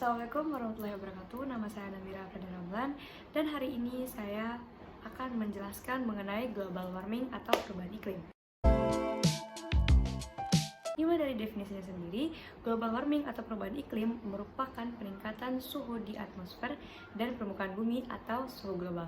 Assalamualaikum warahmatullahi wabarakatuh. Nama saya Namira Pradana Ramlan dan hari ini saya akan menjelaskan mengenai global warming atau perubahan iklim. Dimana dari definisinya sendiri, global warming atau perubahan iklim merupakan peningkatan suhu di atmosfer dan permukaan bumi atau suhu global.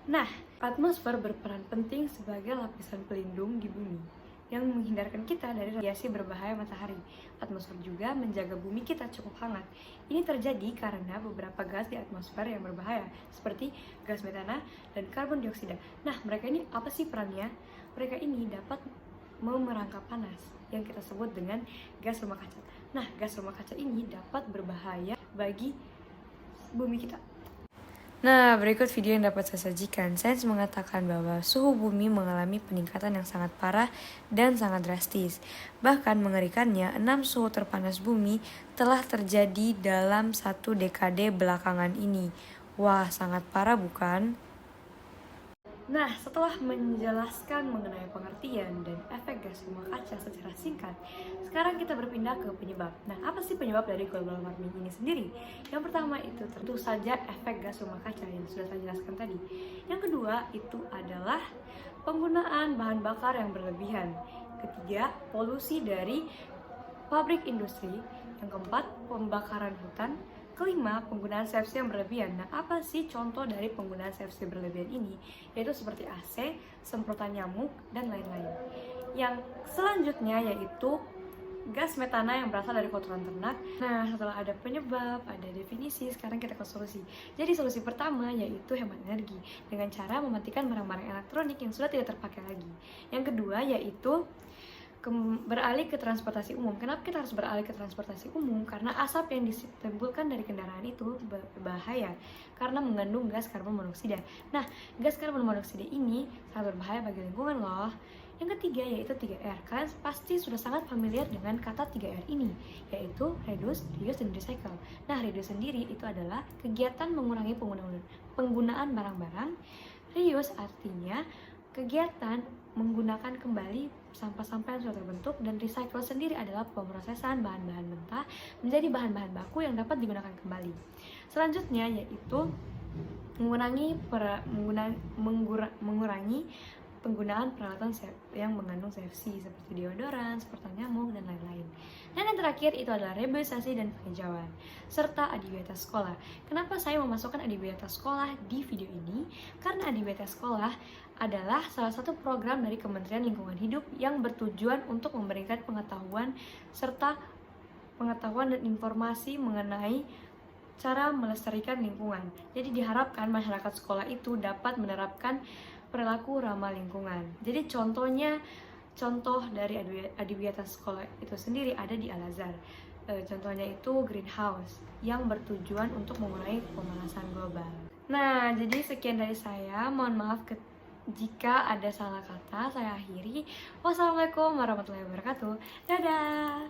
Nah, atmosfer berperan penting sebagai lapisan pelindung di bumi yang menghindarkan kita dari radiasi berbahaya matahari. Atmosfer juga menjaga bumi kita cukup hangat. Ini terjadi karena beberapa gas di atmosfer yang berbahaya, seperti gas metana dan karbon dioksida. Nah, mereka ini apa sih perannya? Mereka ini dapat memerangkap panas, yang kita sebut dengan gas rumah kaca. Nah, gas rumah kaca ini dapat berbahaya bagi bumi kita. Nah, berikut video yang dapat saya sajikan. Sains mengatakan bahwa suhu bumi mengalami peningkatan yang sangat parah dan sangat drastis. Bahkan mengerikannya, 6 suhu terpanas bumi telah terjadi dalam 1 dekade belakangan ini. Wah, sangat parah bukan? Nah, setelah menjelaskan mengenai pengertian dan efek gas rumah kaca secara singkat, sekarang kita berpindah ke penyebab. Nah, apa sih penyebab dari global warming ini sendiri? Yang pertama itu tentu saja efek gas rumah kaca yang sudah saya jelaskan tadi. Yang kedua itu adalah penggunaan bahan bakar yang berlebihan. Ketiga, polusi dari pabrik industri. Yang keempat, pembakaran hutan. Kelima, penggunaan CFC yang berlebihan. Nah, apa sih contoh dari penggunaan CFC berlebihan ini? Yaitu seperti AC, semprotan nyamuk, dan lain-lain. Yang selanjutnya yaitu gas metana yang berasal dari kotoran ternak. Nah, setelah ada penyebab, ada definisi, sekarang kita ke solusi. Jadi solusi pertama yaitu hemat energi dengan cara mematikan barang-barang elektronik yang sudah tidak terpakai lagi. Yang kedua yaitu beralih ke transportasi umum. Kenapa kita harus beralih ke transportasi umum? Karena asap yang ditimbulkan dari kendaraan itu berbahaya karena mengandung gas karbon monoksida. Nah, gas karbon monoksida ini sangat berbahaya bagi lingkungan loh. Yang ketiga yaitu 3R. Kalian pasti sudah sangat familiar dengan kata 3R ini, yaitu reduce, reuse, dan recycle. Nah, reduce sendiri itu adalah kegiatan mengurangi penggunaan barang-barang. Reuse artinya kegiatan menggunakan kembali sampah-sampah yang sudah terbentuk, dan recycle sendiri adalah pemrosesan bahan-bahan mentah menjadi bahan-bahan baku yang dapat digunakan kembali. Selanjutnya yaitu mengurangi penggunaan peralatan yang mengandung CFC seperti deodoran, semprotan nyamuk, dan lain-lain. Dan yang terakhir itu adalah reboisasi dan penghijauan serta adiwiata sekolah. Kenapa saya memasukkan adiwiata sekolah di video ini? Karena adiwiata sekolah adalah salah satu program dari Kementerian Lingkungan Hidup yang bertujuan untuk memberikan pengetahuan dan informasi mengenai cara melestarikan lingkungan. Jadi diharapkan masyarakat sekolah itu dapat menerapkan perilaku ramah lingkungan. Jadi contoh dari adiwiata sekolah itu sendiri ada di Al-Azhar. Contohnya itu greenhouse yang bertujuan untuk mengurangi pemanasan global. Nah, jadi sekian dari saya. Mohon maaf jika ada salah kata. Saya akhiri. Wassalamualaikum warahmatullahi wabarakatuh. Dadah.